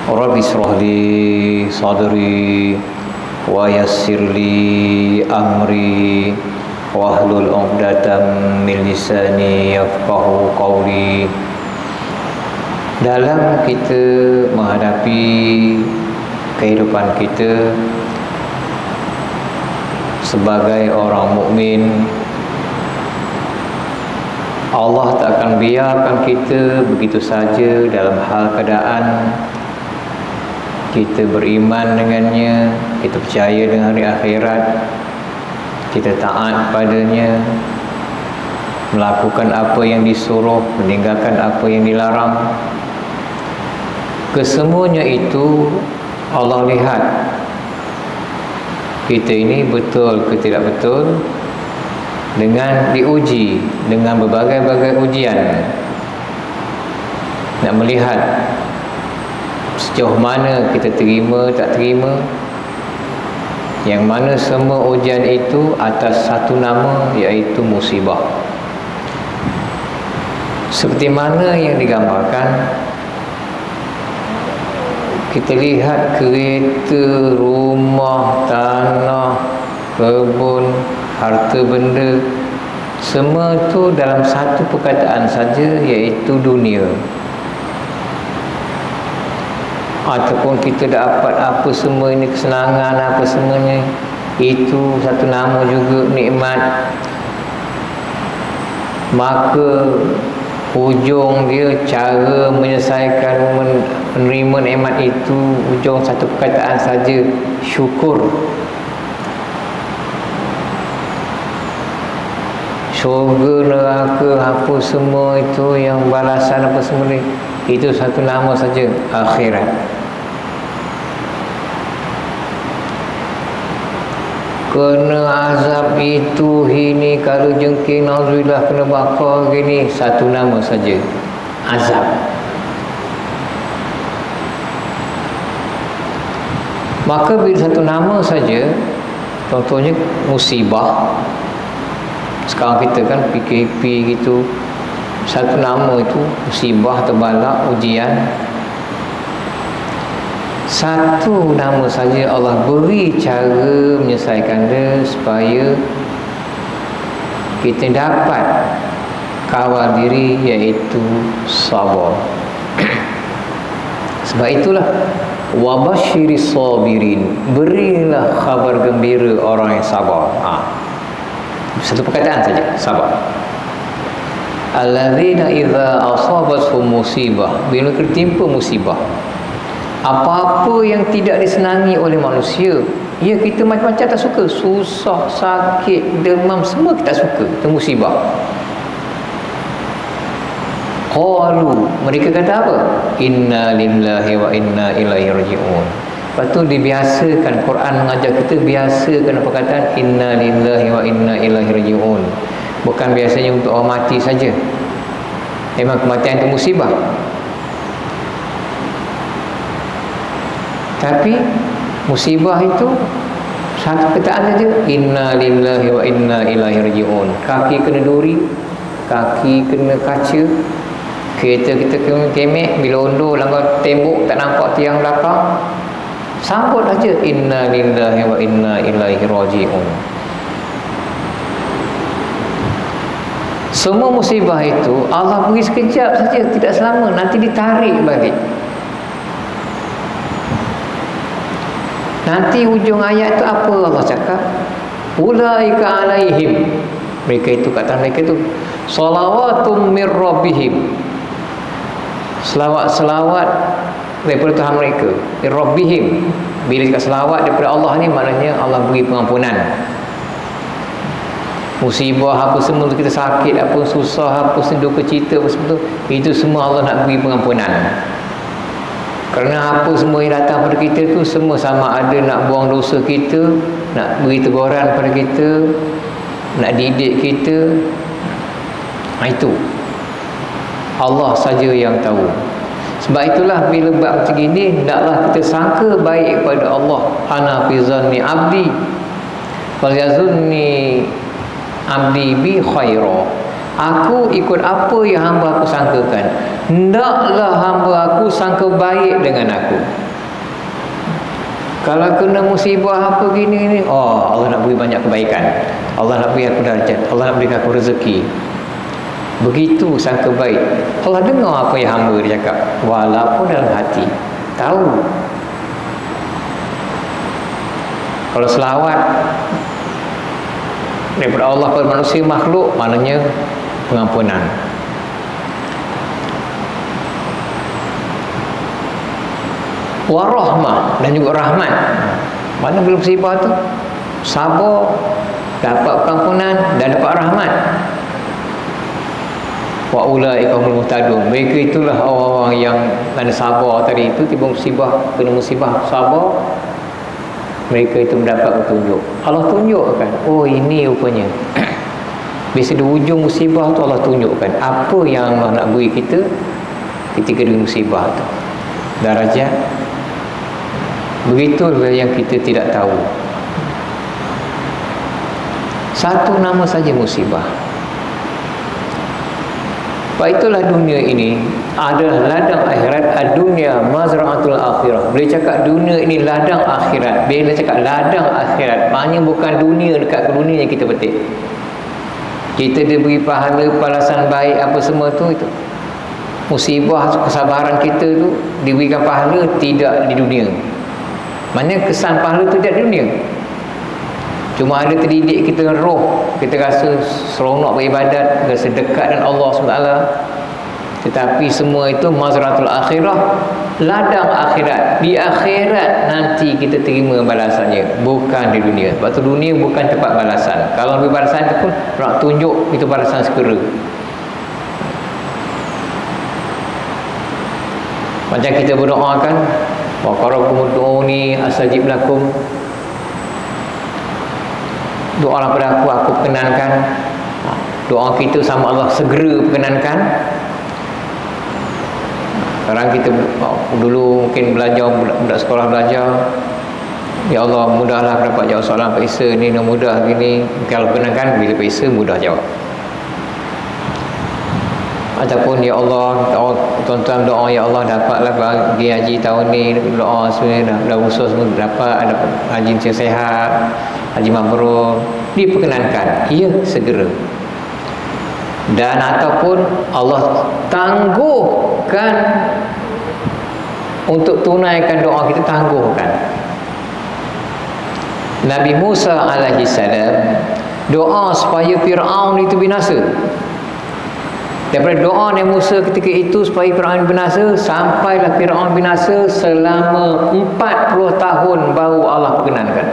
Rabbi israh li sadri wa yassir li amri wahlul 'uqdatam min lisani yafqahu qawli. Dalam kita menghadapi kehidupan kita sebagai orang mukmin, Allah tak akan biarkan kita begitu saja dalam hal keadaan kita beriman dengannya, kita percaya dengan hari akhirat, kita taat padanya, melakukan apa yang disuruh, meninggalkan apa yang dilarang. Kesemuanya itu Allah lihat kita ini betul ke tidak betul dengan diuji dengan berbagai-bagai ujian, nak melihat sejauh mana kita terima tak terima, yang mana semua ujian itu atas satu nama, iaitu musibah. Seperti mana yang digambarkan, kita lihat kereta, rumah, tanah, kebun, harta benda, semua tu dalam satu perkataan saja, iaitu dunia. Ataupun kita dapat apa semua ini, kesenangan apa semuanya, itu satu nama juga nikmat. Maka hujung dia, cara menyelesaikan menerima nikmat itu, hujung satu perkataan saja, syukur. Syurga, neraka, apa semua itu, yang balasan apa semua ni, itu satu nama saja, akhirat. Kena azab itu, ini kalau jengking, nauzubillah, kena bakar gini, satu nama saja, azab. Maka bila satu nama saja, contohnya musibah, sekarang kita kan PKP gitu, satu nama itu musibah atau bala, ujian. Satu nama saja Allah beri cara menyelesaikan dia supaya kita dapat kawal diri, iaitu sabar. Sebab itulah wabasyiris sabirin, berilah khabar gembira orang yang sabar. Satu perkataan saja, sabar. Alladzina idza asabatuhum musibah, bila tertimpa musibah, apa-apa yang tidak disenangi oleh manusia, ya kita macam-macam tak suka, susah, sakit, demam, semua kita suka, itu musibah. Qalu, mereka kata apa? Inna lillahi wa inna ilaihi raji'un. Lepas tu dibiasakan, Quran mengajar kita biasakan perkataan inna lillahi wa inna ilaihi raji'un. Bukan biasanya untuk orang mati saja. Memang kematian itu musibah, tapi musibah itu satu perkataan saja, inna lillahi wa inna ilaihi raji'un. Kaki kena duri, kaki kena kaca, kereta kita kena kemek, bila undur langgar tembok tak nampak tiang belakang, sambut saja inna lillahi wa inna ilaihi raji'un. Semua musibah itu Allah beri sekejap saja, tidak selama, nanti ditarik balik. Nanti hujung ayat itu apa Allah cakap? Ulaika alaihim, mereka itu, kata mereka itu, salawatum mir rabbihim, selawat-selawat daripada Tuhan mereka, mir rabbihim. Bila cakap selawat daripada Allah ni, maknanya Allah beri pengampunan. Musibah apa semua kita sakit, apa susah, apa duka cita, apa semua itu semua Allah nak beri pengampunan. Kerana apa semua yang datang pada kita tu semua sama ada nak buang dosa kita, nak beri teguran pada kita, nak didik kita. Itu Allah saja yang tahu. Sebab itulah bila bab macam ini, hendaklah kita sangka baik kepada Allah. Ana fi zanni abdi falyazunni abdi bi khaira. Aku ikut apa yang hamba aku sangkakan. Hendaklah hamba aku sangka baik dengan aku. Kalau kena musibah apa gini, oh Allah nak beri banyak kebaikan, Allah nak beri aku darjat, Allah nak beri aku rezeki. Begitu sangka baik. Allah dengar apa yang hamba dia cakap, walaupun dalam hati tahu. Kalau selawat daripada Allah kepada manusia makhluk, maknanya pengampunan. Warahmah, dan juga rahmat. Mana bila musibah tu sabar, dapat pengampunan dan dapat rahmat. Wa ulaika humul muhtadun. Mereka itulah orang-orang yang ada sabar tadi itu, tiba musibah, kena musibah sabar, mereka itu mendapat petunjuk. Allah tunjukkan, oh ini rupanya. Biasa di ujung musibah tu Allah tunjukkan apa yang Allah nak beri kita ketika di musibah tu. Darajat. Begitulah yang kita tidak tahu. Satu nama saja musibah. Sebab itulah dunia ini adalah ladang akhirat. Ad-dunya mazra'atul akhirah. Bila cakap dunia ini ladang akhirat, bila cakap ladang akhirat, maknanya bukan dunia dekat ke dunia yang kita petik. Kita diberi pahala, balasan baik apa semua tu, itu musibah, kesabaran kita tu diberikan pahala tidak di dunia. Maknanya kesan pahala tu tidak di dunia. Cuma ada terdidik kita roh, kita rasa seronok beribadat, rasa dekat dengan Allah SWT. Tetapi semua itu mazratul akhirah, ladang akhirat. Di akhirat nanti kita terima balasannya, bukan di dunia. Sebab tu dunia bukan tempat balasan. Kalau beri balasan itu pun nak tunjuk itu balasan segera. Macam kita berdoa kan, wa qarakum ud'uni astajib lakum. Doa pada aku perkenankan. Doa kita sama Allah segera perkenankan. Sekarang kita dulu mungkin belajar, budak sekolah belajar, ya Allah mudahlah dapat jawab soalan periksa ni, mudah gini. Kalau perkenankan bila periksa mudah jawab. Ataupun ya Allah, tuan-tuan doa ya Allah dapatlah pergi haji tahun ni, doa sebenarnya dah usaha semua dapat, ada haji sihat, haji mabrur, diperkenankan, ia segera. Dan ataupun Allah tangguhkan untuk tunaikan doa kita, tangguhkan. Nabi Musa alaihi salam doa supaya Fir'aun itu binasa. Daripada doa Nabi Musa ketika itu supaya Fir'aun binasa, sampailah Fir'aun binasa, selama 40 tahun baru Allah perkenankan.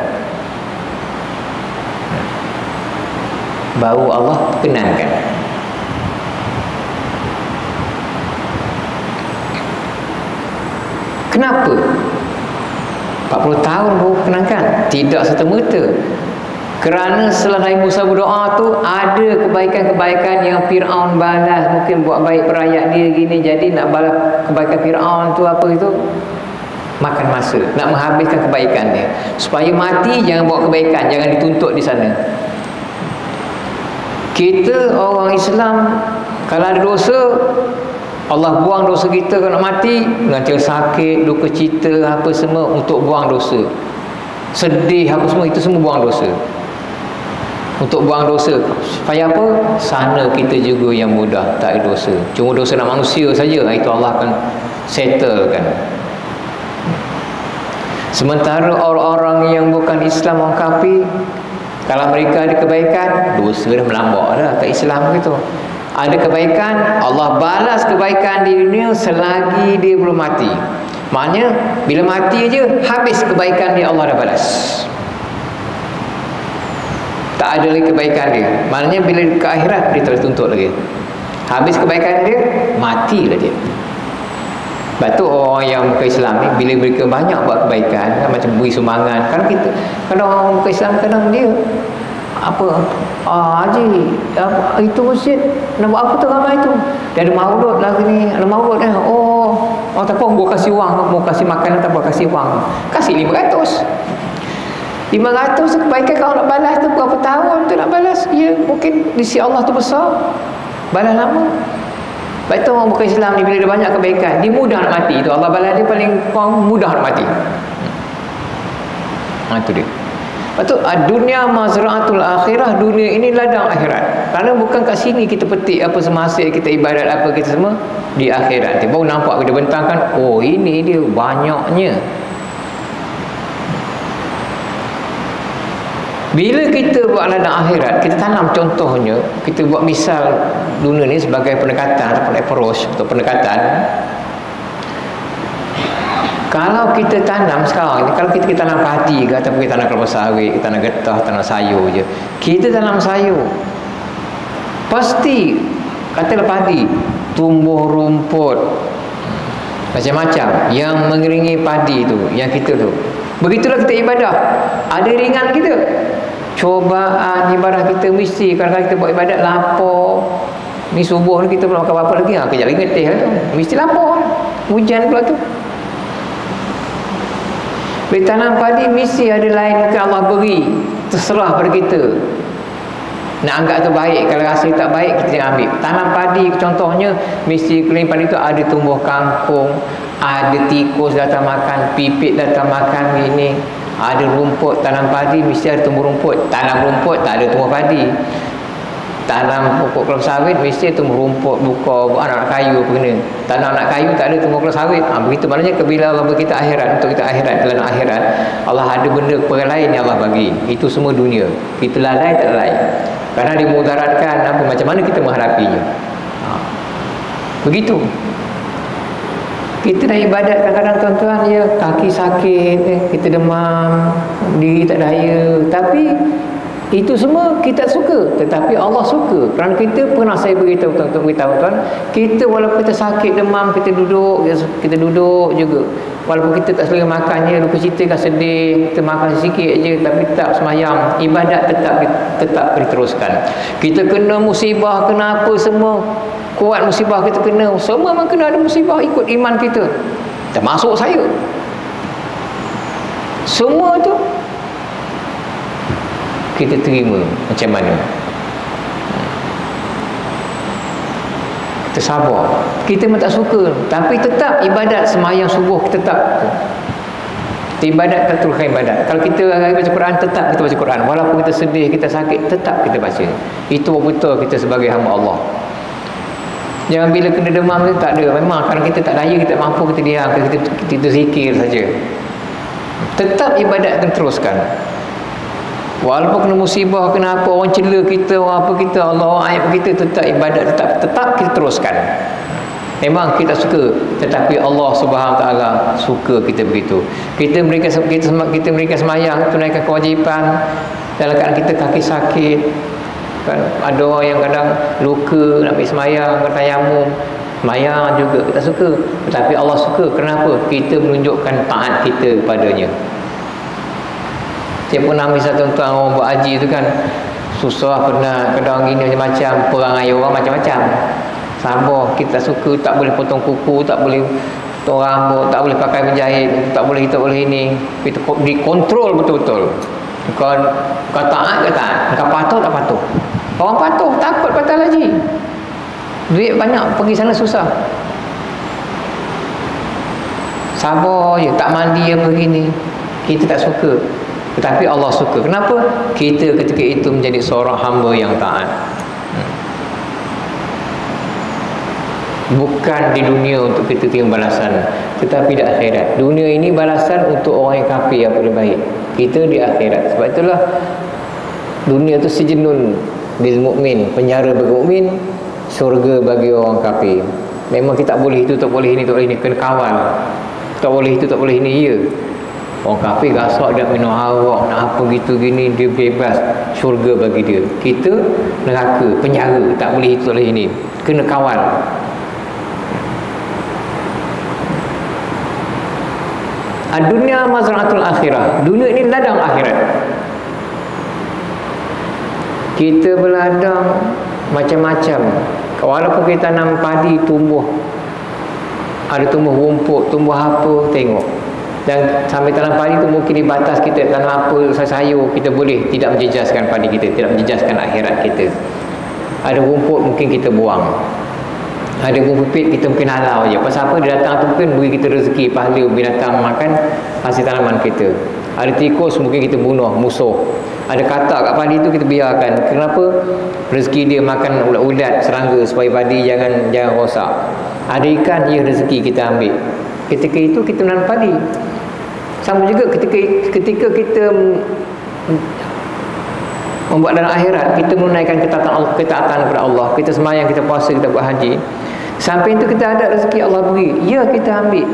Baru Allah perkenankan. Kenapa? 40 tahun baru perkenankan? Tidak serta-merta. Kerana setelah Nabi Musa berdoa tu, ada kebaikan-kebaikan yang Fir'aun balas. Mungkin buat baik perayak dia gini, jadi nak balas kebaikan Fir'aun tu apa itu, makan masa, nak menghabiskan kebaikan dia. Supaya mati jangan buat kebaikan, jangan dituntut di sana. Kita orang Islam, kalau ada dosa, Allah buang dosa kita. Kalau nak mati, nanti sakit, duka cita, apa semua untuk buang dosa. Sedih, apa semua, itu semua buang dosa. Untuk buang dosa. Supaya apa? Sana kita juga yang mudah tak ada dosa. Cuma dosa nak manusia saja, itu Allah akan settlekan. Sementara orang-orang yang bukan Islam, orang kafir, kalau mereka ada kebaikan, dosa dah melambak dah kat Islam gitu. Ada kebaikan, Allah balas kebaikan di dunia selagi dia belum mati. Maknanya bila mati aja habis kebaikan dia, Allah dah balas. Tak ada lagi kebaikan dia. Maknanya bila ke akhirat dia terus tuntut lagi. Habis kebaikan dia, matilah dia. Sebab tu orang yang bukan Islam ni, bila mereka banyak buat kebaikan, kan, macam beri sumbangan. Kadang orang bukan Islam, kadang dia haji, itu masjid nak buat apa tu ramai tu, dia ada maulud lagi ni, ada maulud dah. Tak apa, mau kasih wang, mau kasih makan, tak apa, kasih wang, kasih 500 kebaikan. Kalau nak balas tu berapa tahun tu nak balas, ya mungkin di sisi Allah tu besar. balas lama. Sebab itu orang bukan Islam ni bila dia banyak kebaikan, dia mudah nak mati. Itu Allah balas dia paling mudah nak mati. Itu dia. Lepas tu dunia mazra'atul akhirah, dunia ini ladang akhirat. Kerana bukan kat sini kita petik apa semua hasil kita ibadat apa kita semua, di akhirat. Baru nampak kita bentangkan, oh ini dia banyaknya. Bila kita buat ladang akhirat, kita tanam contohnya, kita buat misal dunia ni sebagai pendekatan ataupun approach atau pendekatan. Kalau kita tanam sekarang ni, kalau kita tanam padi ke ataupun kita tanam kelapa sawit, kita tanam getah, tanam sayur je. Kita tanam sayur, pasti katalah padi, tumbuh rumput macam-macam yang mengiringi padi tu, yang kita tu. Begitulah kita ibadah. Ada ringan kita. Cobaan ibadah kita mesti, kadang-kadang kita buat ibadat lapar. Ni subuh ni kita belum makan apa-apa lagi. Kejap lagi ngetih lah tu. Mesti lapar. Hujan pula tu. Bila tanam padi mesti ada lain yang Allah beri. Terserah pada kita. Nak anggap tu baik. Kalau rasa tak baik, kita jangan ambil. Tanam padi contohnya, mesti keliling padi tu ada tumbuh kangkung, ada tikus datang makan, pipit datang makan gini. Ada rumput, tanam padi mesti ada tumbuh rumput. Tanam rumput tak ada tumbuh padi. Tanam pokok kelapa sawit mesti tumbuh rumput, buka anak kayu apa kena. Tanam anak kayu tak ada tumbuh kelapa sawit. Begitu maknanya bila Allah bagi kita akhirat, untuk kita akhirat, dalam akhirat Allah ada benda perkara lain yang Allah bagi. Itu semua dunia. Kita lalai tak lalai. Kerana dimudaratkan apa, macam mana kita menghadapinya. Begitu. Kita dah ibadat kadang-kadang tuan-tuan, ya kaki sakit, kita demam, diri tak daya, tapi itu semua kita suka, tetapi Allah suka. Kerana kita pernah saya beritahu tuan-tuan, kita walaupun kita sakit demam, kita duduk juga. Walaupun kita tak selera makannya, lupa cerita kan sedih, kita makan sikit je, tapi tetap semayang, ibadat tetap diteruskan. Kita kena musibah, kena apa semua, kuat musibah kita kena, semua memang kena ada musibah ikut iman kita. Termasuk saya. Semua tu kita terima macam mana. Kita sabar. Kita memang tak suka, tapi tetap ibadat semayang subuh tetap. Kita ibadat, kita teruskan ibadat. Kalau kita baca Quran, tetap kita baca Quran. Walaupun kita sedih, kita sakit, tetap kita baca. Itu betul kita sebagai hamba Allah. Jangan bila kena demam tu tak ada. Memang kalau kita tak daya, kita tak mampu, kita diam, kita zikir saja. Tetap ibadat kita teruskan. Walaupun kena musibah, kena apa, orang cela kita, orang apa kita, Allah aib kita, tetap ibadat, tetap kita teruskan. Memang kita suka, tetapi Allah Subhanahu Wa Taala suka kita begitu. Kita mereka semayang, tunaikan kewajipan dalam keadaan kita kaki sakit. Kan ada orang yang kadang luka nak pergi semayang, tayamum, semayang juga kita suka, tetapi Allah suka. Kenapa? Kita menunjukkan taat kita kepadanya. Saya pernah misal tuan-tuan orang buat haji tu kan, susah, pernah kadang gini macam-macam, perangai orang macam-macam. Sabar, kita tak suka, tak boleh potong kuku, tak boleh potong rambut, tak boleh pakai penjahit, tak boleh ini. Kita dikontrol betul-betul. Kau taat ke taat, kau patuh tak patuh. Orang patuh takut batal haji, duit banyak, pergi sana susah. Sabar je, tak mandi apa gini, kita tak suka. Tetapi Allah suka. Kenapa? Kita ketika itu menjadi seorang hamba yang taat. Bukan di dunia untuk kita terima balasan, tetapi di akhirat. Dunia ini balasan untuk orang yang kafir yang paling baik. Kita di akhirat. Sebab itulah dunia itu sijnun bil mukmin, penjara bagi mukmin, syurga bagi orang kafir. Memang kita tak boleh itu, tak boleh ini, tak boleh ini, kena kawal. Tak boleh itu, tak boleh ini, ya. Orang kafir gasak dia minum arak, nak apa gitu gini, dia bebas, syurga bagi dia. Kita neraka, penjara, tak boleh itu, tak boleh ini, kena kawal. Dunia mazra'atul akhirah, dunia ini ladang akhirat. Kita berladang macam-macam. Walaupun kita tanam padi, tumbuh, ada tumbuh rumput, tumbuh apa, tengok. Dan sampai tanam padi tu mungkin di batas kita, tanam apa, sayur, kita boleh tidak menjejaskan padi kita, tidak menjejaskan akhirat kita. Ada rumput mungkin kita buang, ada rumput pipit kita mungkin halau je. Pasal apa? Dia datang tu mungkin beri kita rezeki, pahala binatang makan hasil tanaman kita. Ada tikus mungkin kita bunuh musuh. Ada katak kat padi tu kita biarkan. Kenapa? Rezeki dia makan ulat-ulat, serangga supaya padi jangan rosak. Ada ikan, dia rezeki kita ambil. Ketika itu kita menanam padi. Sama juga ketika kita membuat dalam akhirat, kita menunaikan ketaatan kepada Allah, kita sembahyang, kita puasa, kita buat haji. Sampai itu kita ada rezeki Allah beri, ya kita ambil.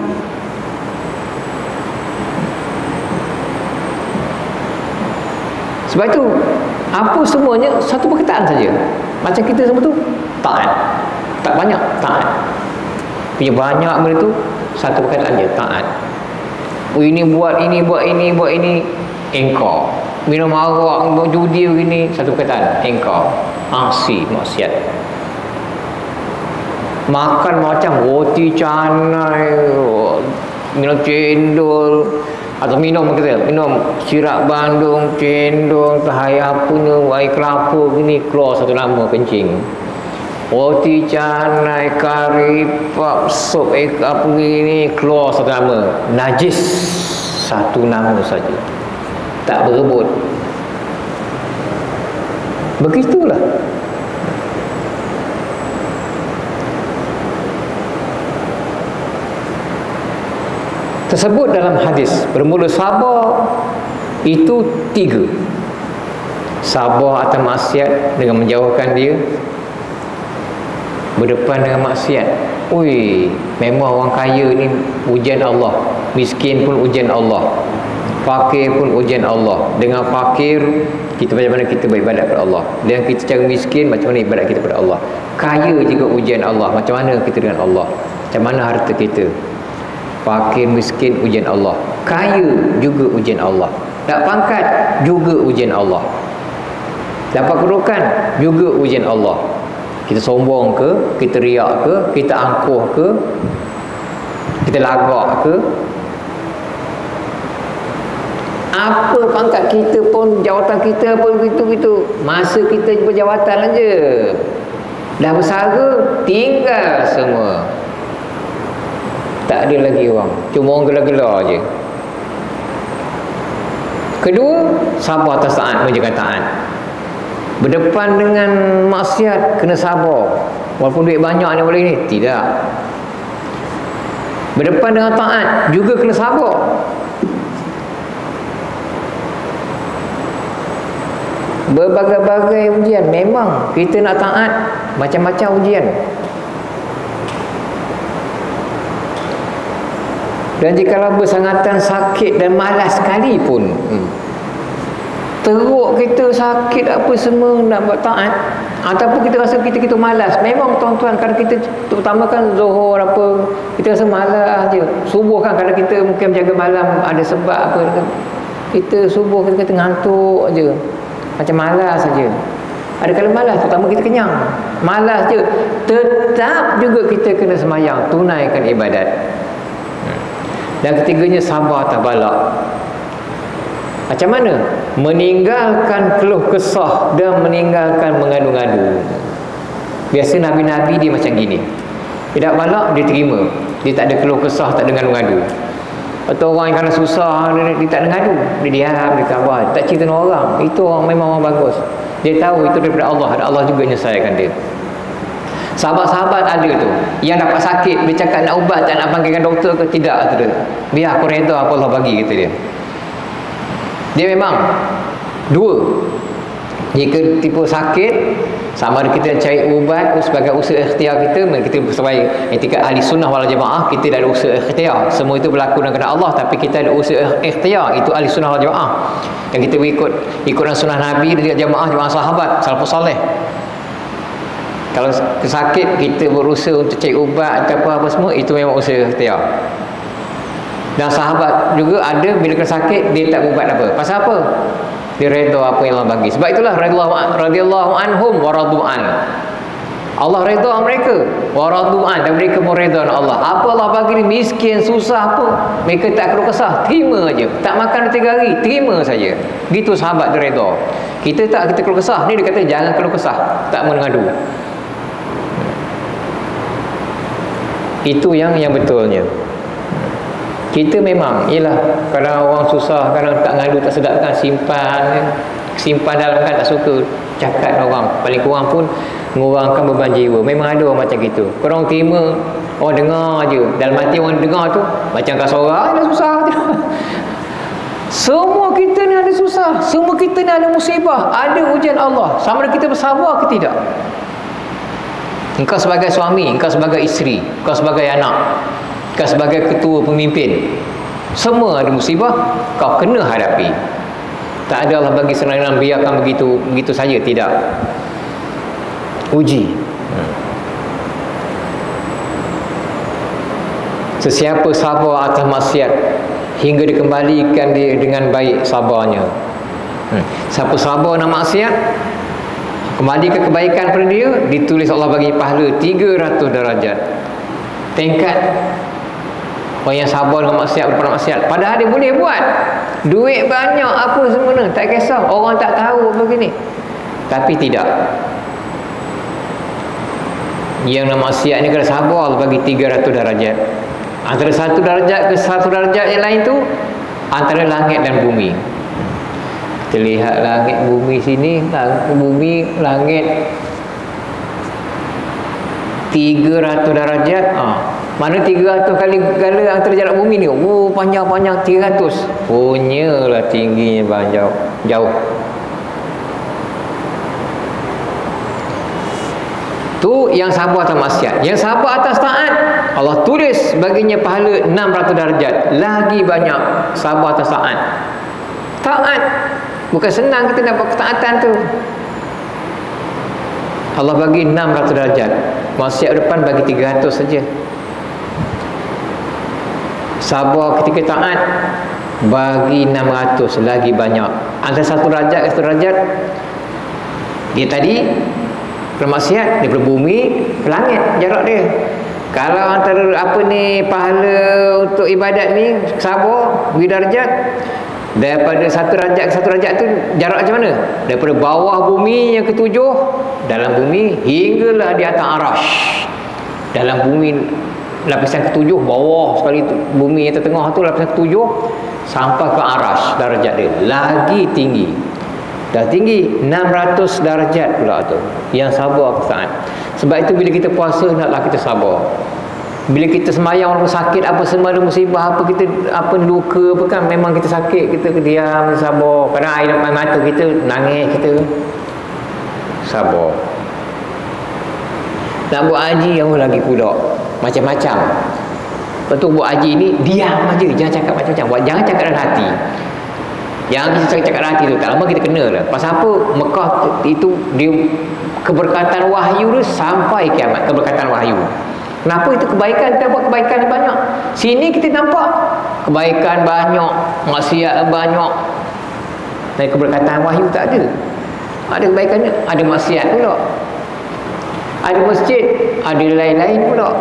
Sebab itu apa semuanya satu perkataan saja. Macam kita semua tu taat. Tak banyak taat. Punya banyak benda tu satu perkataan je, taat. Ini buat ini, buat ini, buat ini, engkau. Minum arak, buat judi begini, satu perkataan, engkau. Aksi, maksiat. Makan macam roti canai, minum cendol, atau minum sirap bandung, cendol, apa punya, air kelapa gini, keluar satu nama kencing. Roti canai, kari pap, sup apa gini, keluar satu nama. Najis, satu nama saja, tak berebut. Begitulah. Tersebut dalam hadis, bermula sabar itu 3. Sabar atas maksiat dengan menjauhkan dia, berdepan dengan maksiat. Ui, memang orang kaya ni ujian Allah, miskin pun ujian Allah, fakir pun ujian Allah. Dengan fakir kita macam mana kita beribadat kepada Allah, dengan kita cara miskin macam mana ibadat kita kepada Allah. Kaya juga ujian Allah, macam mana kita dengan Allah, macam mana harta kita. Fakir miskin ujian Allah, kaya juga ujian Allah, dapat pangkat juga ujian Allah, dapat kedudukan juga ujian Allah. Kita sombong ke, kita riak ke, kita angkuh ke, kita lagak ke, apa pangkat kita pun, jawatan kita pun gitu-gitu, masa kita berjawatan aja, dah bersara tinggal semua. Tak ada lagi orang, cuma orang gelar-gelar je. Kedua, sabar atas taat, menjaga taat. Berdepan dengan maksiat kena sabar. Walaupun duit banyak ni boleh ni, tidak. Berdepan dengan taat juga kena sabar. Berbagai-bagai ujian, memang kita nak taat, macam-macam ujian. Dan jikalau bersangatan sakit dan malas sekalipun, teruk kita sakit apa semua nak buat taat, ataupun kita rasa kita malas, memang tuan-tuan, kadang kita terutama kan zuhur apa, kita rasa malas je. Subuh kan kadang kita mungkin menjaga malam ada sebab apa kan, kita subuh kita kata ngantuk je, macam malas saja. Ada kala malas, terutama kita kenyang, malas je, tetap juga kita kena sembahyang, tunaikan ibadat. Dan ketiganya, sabar atas balak. Macam mana? Meninggalkan keluh kesah dan meninggalkan mengadu-ngadu. Biasa Nabi-Nabi dia macam gini, dia tak balak, dia terima, dia tak ada keluh kesah, tak ada ngadu-ngadu. Atau orang yang kalau susah, dia tak ada ngadu, dia diam, dia sabar, tak cerita dengan orang. Itu orang memang orang bagus, dia tahu itu daripada Allah, dan Allah juga menyelesaikan dia. Sahabat-sahabat ada tu yang dapat sakit, dia cakap nak ubat, tak nak panggilkan doktor ke, tidak, kata dia, biar aku reda apa Allah bagi, kata dia. Dia memang dua, jika tipu sakit, sama ada kita cari ubat sebagai usaha ikhtiar kita sebagai etikat ahli sunnah wal jamaah, kita dah ada usaha ikhtiar, semua itu berlaku dengan kehendak Allah, tapi kita ada usaha ikhtiar, itu ahli sunnah wal jamaah, yang kita ikut sunnah Nabi dan jamaah sahabat salafus saleh. Kalau sakit kita berusaha untuk cari ubat atau apa semua, itu memang usaha ikhtiar. Dan sahabat juga ada bila kena sakit dia tak ubat apa. Pasal apa? Dia redha apa yang Allah bagi. Sebab itulah radhiyallahu anhum wa radu'an. Allah redha mereka, wa radu'an, dan mereka pun redha Allah. Apa Allah bagi ni, miskin, susah apa, mereka tak keluh kesah, terima aja. Tak makan 3 hari, terima saja. Gitu sahabat dia redha. Kita tak, kita keluh kesah. Ni dia kata jangan keluh kesah, tak mengadu. Itu yang betulnya. Kita memang, ialah kalau orang susah, kalau tak ngadu, tak sedap kan, simpan dalam kan, tak suka cakap orang, paling kurang pun mengurangkan beban jiwa. Memang ada orang macam gitu. Korang terima, orang dengar je, dalam hati orang dengar tu macam kasora, dah susah. Semua kita ni ada susah, semua kita ni ada musibah, ada ujian Allah. Sama ada kita bersabar ke tidak. Engkau sebagai suami, engkau sebagai isteri, engkau sebagai anak, engkau sebagai ketua pemimpin, semua ada musibah, kau kena hadapi. Tak ada Allah bagi senang-senang biarkan begitu saja, tidak. Uji. Sesiapa sabar atas maksiat hingga dikembalikan dia dengan baik sabarnya. Siapa sabar nak maksiat, kembali ke kebaikan pada dia, ditulis Allah bagi pahala 300 darajat. Tingkat orang yang sabar dengan maksiat, berperang maksiat, padahal dia boleh buat, duit banyak apa semua, tak kisah, orang tak tahu begini, tapi tidak. Yang nak maksiat ni, kalau sabar Allah bagi 300 darajat. Antara satu darajat ke satu darajat yang lain tu, antara langit dan bumi. Kita lihat langit bumi sini, bumi langit 300 darajat. Mana 300 kali gala antara jarak bumi ni? Oh, panjang-panjang 300. Punyalah tingginya banyak, jauh. Tu yang sabar atas maksiat. Yang sabar atas taat, Allah tulis baginya pahala 600 darajat. Lagi banyak sabar atas taat. Taat bukan senang kita dapat ketaatan tu. Allah bagi 600 darajat. Maksiat depan bagi 300 saja. Sabar ketika taat bagi 600, lagi banyak. Antara satu darajat ke satu darajat, dia tadi bermaksiat daripada bumi ke langit jarak dia. Kalau antara pahala untuk ibadat ni sabar bagi darjat, daripada satu darjat ke satu darjat tu jarak macam mana? Daripada bawah bumi yang ketujuh, dalam bumi, hinggalah di atas arash. Dalam bumi lapisan ketujuh, bawah sekali tu, bumi yang tertengah tu lapisan ketujuh, sampai ke arash darjat dia lagi tinggi. Dah tinggi 600 darjat pula tu yang sabar kesaat. Sebab itu bila kita puasa, naklah kita sabar. Bila kita semayang walaupun sakit apa semua, ada musibah apa, kita apa luka apa kan, memang kita sakit, kita diam, sabar. Kadang air mata kita nangis, kita sabar. Nak buat haji yang lagi pula macam-macam. Lepas tu buat haji ni diam aja, jangan cakap macam-macam, jangan cakap dalam hati. Yang kita cakap hati tu, tak lama kita kena lah. Pasal apa? Mekah itu dia keberkatan wahyu tu sampai kiamat, keberkatan wahyu. Kenapa? Itu kebaikan, kita buat kebaikan banyak. Sini kita nampak kebaikan banyak, maksiat banyak, dan keberkatan wahyu tak ada. Ada kebaikannya, ada maksiat pula. Ada masjid, ada lain-lain pula.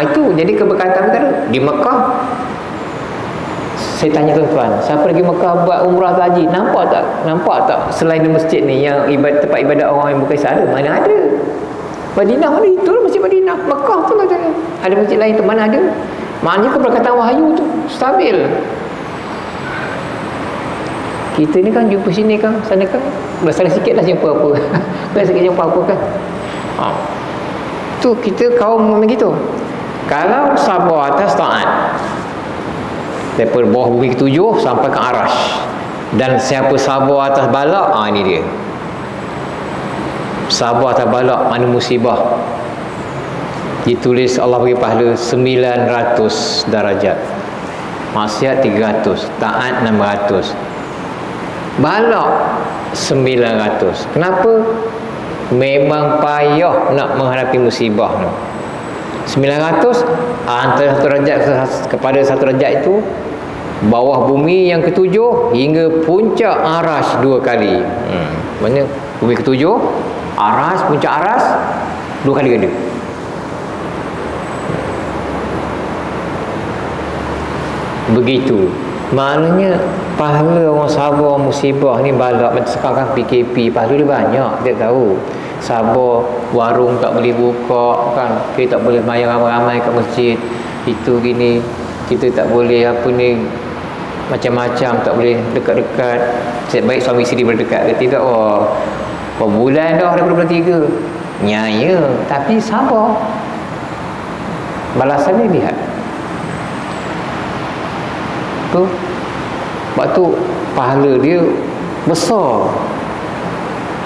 Itu jadi keberkatan kita tu. Di Mekah, saya tanya tuan-tuan, siapa pergi Mekah buat umrah atau haji, nampak tak selain di masjid ni yang tempat ibadat orang yang bukan Islam ada? Mana ada? Madinah mana? Itulah masjid Madinah. Mekah tu lah sana. Ada masjid lain tu mana ada? Maknanya keberkatan wahyu tu stabil. Kita ni kan jumpa sini kan, sana kan besar sikit lah jumpa apa. Besar sikit jumpa apa kan. Tu kita kaum memang gitu. Kalau sabar atas taat, daripada bawah bumi ketujuh sampai ke arash, dan siapa sabar atas balak, ini dia. Sabar atas balak, mana musibah, ditulis Allah bagi pahala 900 darajat. Maksiat 300, taat 600, balak 900. Kenapa? Memang payah nak menghadapi musibah tu. 900 antara satu darjat kepada satu darjat itu, bawah bumi yang ketujuh hingga puncak arash 2 kali. Maksudnya bumi ketujuh, arash, puncak arash 2 kali ganda. Begitu. Maknanya pahala orang sabar musibah ni balak. Macam sekarang PKP, pahala dia banyak, kita tahu. Sabar, warung tak boleh buka kan, kita tak boleh mayang ramai-ramai kat masjid, itu gini, kita tak boleh apa ni, macam-macam, tak boleh dekat-dekat. Baik suami isteri berdekat ke tidak. Bulan dah daripada bulan 3 nyaya, tapi sabar, balasannya lihat tu. Sebab tu pahala dia besar.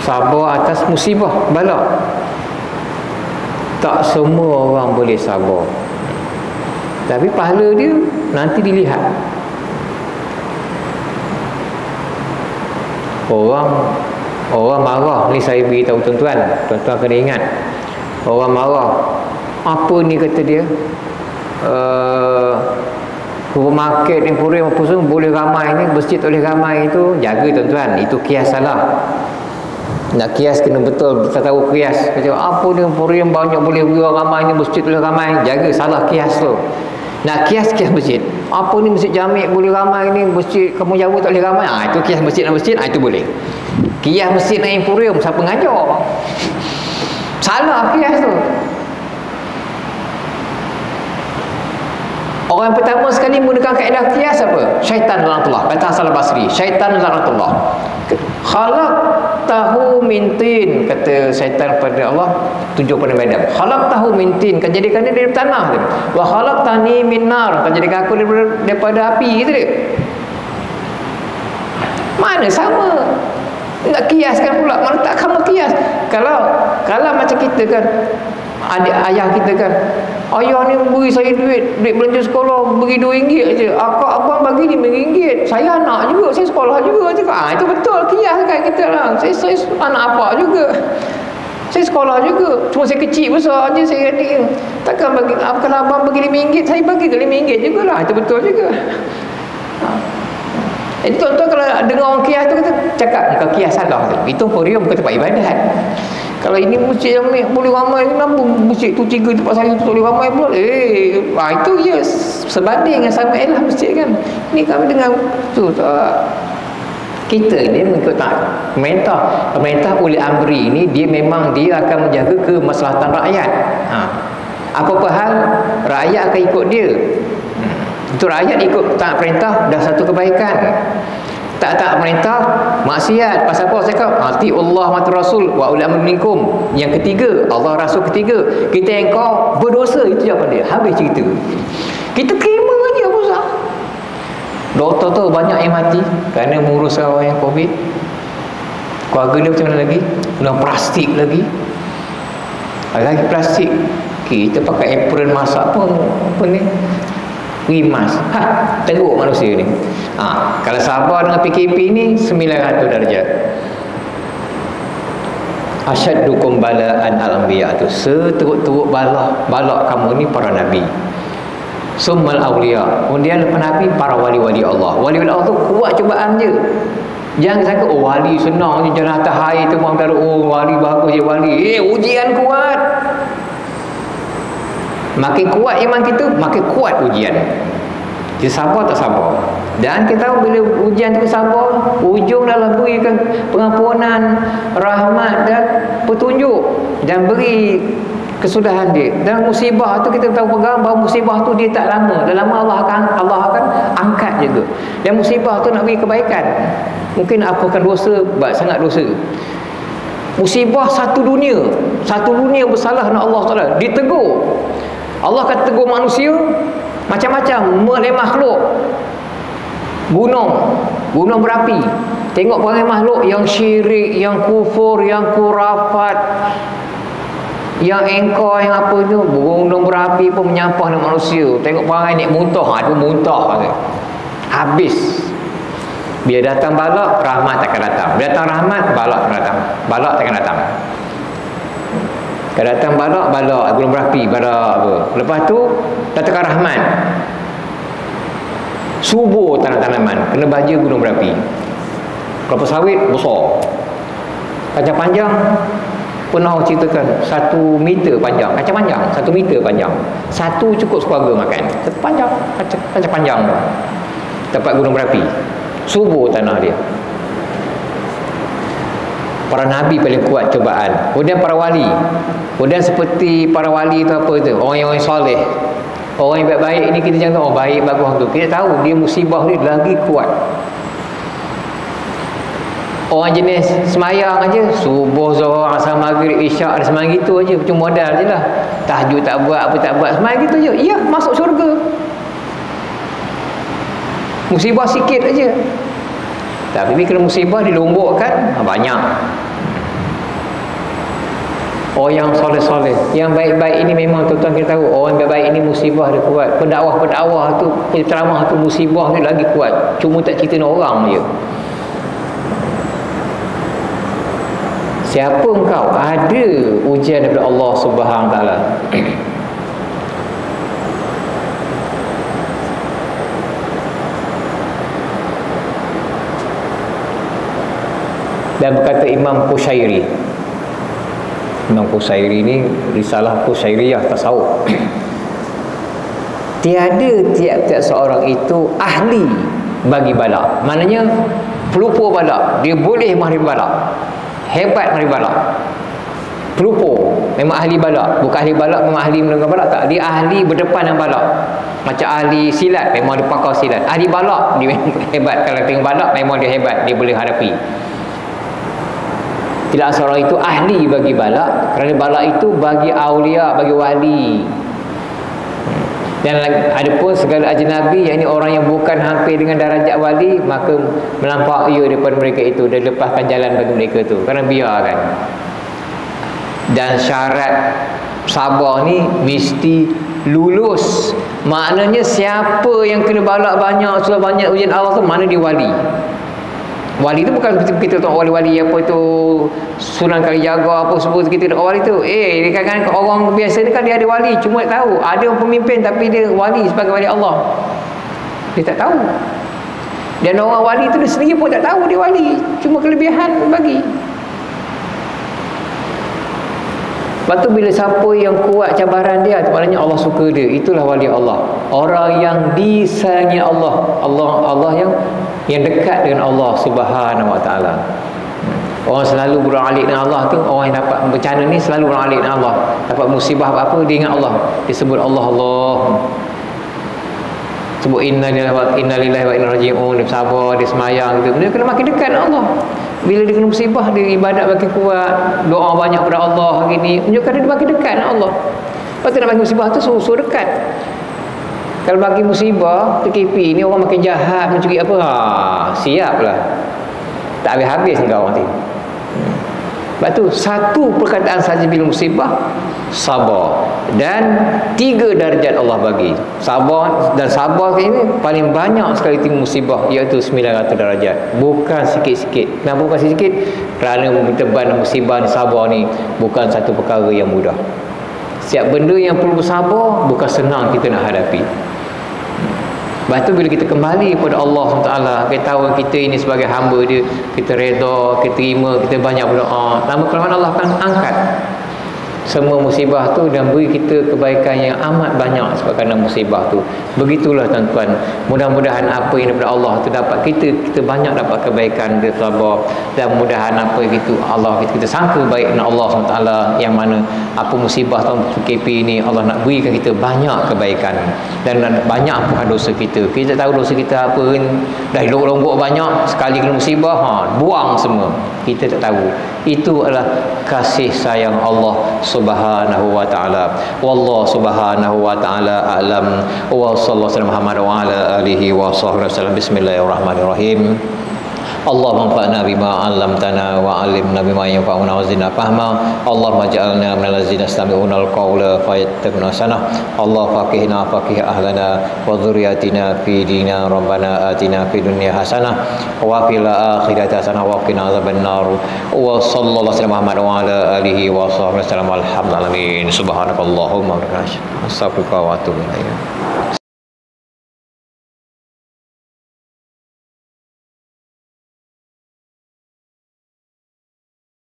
Sabar atas musibah, balak. Tak semua orang boleh sabar, tapi pahala dia nanti dilihat. Orang marah ni, saya beritahu tuan-tuan kena ingat. Orang marah, apa ni kata dia, supermarket emporium apa semua boleh ramai ni, masjid tak boleh ramai, itu jaga tuan-tuan, itu kias salah. Nak kias kena betul, kita tahu kias. Macam apa ni emporium banyak boleh ramai ni, masjid boleh ramai, jaga, salah kias tu. Nak kias masjid. Apa ni masjid Jami' boleh ramai ni, masjid Kampung Jawa tak boleh ramai. Itu kias masjid dan masjid, itu boleh. Kias masjid dan emporium, siapa ngajar? Salah kias tu. Orang yang pertama sekali menggunakan kaedah kias apa? Syaitan laknatullah. Kata Hasan al-Basri, syaitan laknatullah. Khalaq tahu mintin, kata syaitan pada Allah, tunjuk pada Adam. Khalaq tahu mintin, kan jadikan dia dari tanah. Wa khalaq tani min nar, kan jadikan aku daripada api, gitu dia. Mana sama? Nak kiaskan pula, mana tak kamu kias. Kalau macam kita kan, adik ayah kita kan, ayah ni beri saya duit belanja sekolah, beri RM2 je, akak abang bagi RM5, saya anak juga, saya sekolah juga. Itu betul kias kan kita lah. Saya anak apa juga, saya sekolah juga, cuma saya kecil besar je saya ni. Takkan bagi, kalau abang bagi RM5, saya bagi ke RM5 juga lah. Itu betul juga. Jadi tuan-tuan kalau dengar orang kias tu, kata cakap kau kias salah. Itu emporium, bukan tempat ibadat. Kalau ini masjid yang boleh ramai, kenapa masjid tu 3 tempat saya tu boleh ramai pula? Itu ya sebanding dengan sama elah masjid kan. Ni kami dengar tu tak. Kita ni mengikut tak pemerintah uli amri ni, dia memang dia akan menjaga kemaslahatan rakyat. Apa-apa hal rakyat akan ikut dia. Itu rakyat ikut taat perintah, dah satu kebaikan. Tak perintah, maksiat. Pasal apa saya cakap? Ati Allah mati Rasul wa ulil amri minkum. Yang ketiga, Allah Rasul ketiga. Kita yang kau berdosa, itu jawapan dia. Habis cerita. Kita terima aja apa usah. Doktor tu banyak yang mati kerana mengurus orang yang COVID. Keluarga dia macam mana lagi? Guna plastik lagi. Ada lagi plastik. Kita pakai apron masak pun apa ni? Rimas. Teruk manusia ni. Kalau sabar dengan PKP ni 900 darjat. Asyaddukum bala'an al-anbiya tu. Seteruk-teruk balak kamu ni para nabi. Summal awliya. Kemudian lepas nabi para wali-wali Allah. Wali-wali Allah tu kuat cubaan je. Jangan sangka wali senang je, jalan atas air tu orang taruh wali bagus je wali. Ujian kuat. Makin kuat iman kita, makin kuat ujian. Kita sabar tak sabar. Dan kita tahu bila ujian tu sabar, ujung dalam berikan pengampunan, rahmat dan petunjuk, dan beri kesudahan dia. Dan musibah tu kita tahu pegang bahawa musibah tu dia tak lama. Dah lama Allah akan angkat juga. Dan musibah tu nak beri kebaikan. Mungkin apakan dosa, sangat dosa. Musibah satu dunia bersalah dengan Allah Taala, ditegur. Allah akan tegur manusia macam-macam, oleh makhluk. Gunung berapi. Tengok perangai makhluk yang syirik, yang kufur, yang kurafat, yang engkau, yang apa tu, gunung berapi pun menyampah dengan manusia. Tengok perangai ni muntah, itu muntah. Habis. Bila datang balak, rahmat takkan datang. Bila datang rahmat, balak takkan datang. Balak takkan datang. Kalau datang balak, gunung berapi, balak apa. Lepas tu datang rahmat, subur tanaman, kena baja gunung berapi. Kelapa sawit besar, kacang panjang Pernah ceritakan 1 meter panjang, kacang panjang 1 meter panjang, satu cukup sekeluarga makan, satu panjang, kacang panjang tu tempat gunung berapi, subur tanah dia. Para nabi paling kuat cubaan, kemudian para wali, kemudian seperti para wali tu apa tu, orang yang soleh, orang yang baik-baik ini kita jangan tahu oh baik bagus tu, kita tahu dia musibah ni lagi kuat. Orang jenis semayang aja, subuh, zuhur, asar, maghrib, isyak, ada semayang gitu aja, cuma modal je lah. Tahajud tak buat, apa tak buat, semayang gitu je. Ya, masuk syurga. Musibah sikit aja. Tapi kalau musibah dilombokkan, banyak. Orang yang soleh-soleh, yang baik-baik ini memang tuan-tuan kita tahu, orang yang baik-baik ini musibah dia kuat. Pendakwah-pendakwah tu, penceramah tu musibah dia lagi kuat. Cuma tak cerita orang je. Siapa engkau? Ada ujian daripada Allah Subhanahu Wa Taala. Dan berkata Imam Qushairi. Imam Qushairi ini risalah Qushairiyah tasawuf. Tiada tiap-tiap seorang itu ahli bagi balak. Maknanya pelupur balak, dia boleh mahir balak. Hebat mahir balak. Pelupur memang ahli balak. Bukan ahli balak memang ahli mendengar balak, tak. Dia ahli berdepan dengan balak. Macam ahli silat memang dia pakar silat. Ahli balak dia memang hebat. Kalau tengok balak memang dia hebat, dia boleh hadapi. Tidak seorang itu ahli bagi balak, kerana balak itu bagi aulia, bagi wali. Dan ada pun segala ajnabi, yakni orang yang bukan hampir dengan darajat wali, maka melampau ia daripada mereka itu dan lepaskan jalan bagi mereka itu, kerana biarkan. Dan syarat sabar ni mesti lulus. Maknanya siapa yang kena balak banyak, sudah banyak ujian Allah tu, mana dia wali. Wali tu bukan kita tahu wali-wali apa tu Sunan Kalijaga apa semua kita tahu wali tu. Dia kan orang biasa ni kan dia ada wali, cuma tak tahu. Ada orang pemimpin tapi dia wali sebagai wali Allah. Dia tak tahu. Dan orang wali tu dia sendiri pun tak tahu dia wali, cuma kelebihan bagi. Lepas tu bila siapa yang kuat cabaran dia, maknanya Allah suka dia, itulah wali Allah. Orang yang disayangi Allah, Allah yang dekat dengan Allah Subhanahu Wa Taala. Orang selalu beralik dengan Allah tu, orang yang dapat bencana ni selalu beralik dengan Allah. Dapat musibah apa dia ingat Allah. Dia sebut Allah. Sebut innalillahi wa inna ilaihi raji'un. Dia sabar, dia semayang gitu. Dia kena makin dekat dengan Allah. Bila dia kena musibah, dia ibadat makin kuat, doa banyak pada Allah hari ni, menunjukkan dia makin dekat dengan Allah. Lepas tu nak bagi musibah tu suruh dekat. Kalau bagi musibah PKP ni orang makin jahat, mencuri apa, siaplah, tak habis-habis engkau nanti. Lepas tu satu perkataan saja bila musibah, sabar. Dan 3 darjat Allah bagi sabar. Dan sabar ini paling banyak sekali timur musibah, iaitu 900 darjat. Bukan sikit-sikit. Kenapa bukan sikit? Kerana berteban musibah ni, sabar ni bukan satu perkara yang mudah. Setiap benda yang perlu bersabar bukan senang kita nak hadapi. Lepas tu bila kita kembali kepada Allah SWT, kita tahu kita ini sebagai hamba dia, kita reda, kita terima, kita banyak berdoa, lama-kelamaan Allah akan angkat semua musibah tu dan beri kita kebaikan yang amat banyak sebab kerana musibah tu. Begitulah tuan-tuan, mudah-mudahan apa yang daripada Allah tu dapat kita banyak dapat kebaikan, kita sabar, dan mudahan apa itu Allah kita sangka baik dengan Allah SWT, yang mana apa musibah tahun PKP ni Allah nak berikan kita banyak kebaikan dan banyak ampunan dosa kita. Kita tahu dosa kita apa ni, dah longgok banyak, sekali kena musibah buang semua, kita tak tahu. Itu adalah kasih sayang Allah Subhanahu Wa Taala. Wallahu Subhanahu Wa Taala a'lam. Wa sallallahu alaihi Muhammad wa ala alihi wa sahbihi wasallam. Bismillahirrahmanirrahim. Allahumma anfa'na bima 'allamtana wa 'allimna bima yanfa'una wa zidna fahma. Allahumma ij'alna minal ladzina yastami'una al-qawla fayattabi'una ahsana. Allah faqihna faqih ahlana wa dzurriyyatina fi dinina. Rabbana atina fid dunya hasanah wa fil akhirati hasanah wa qina adzabannar. Wa sallallahu alaihi Muhammad wa ala alihi wa sahbihi wasallam. Alhamdulillah. Subhanakallahumma wa bihamdika astaghfiruka wa atubu ilaik.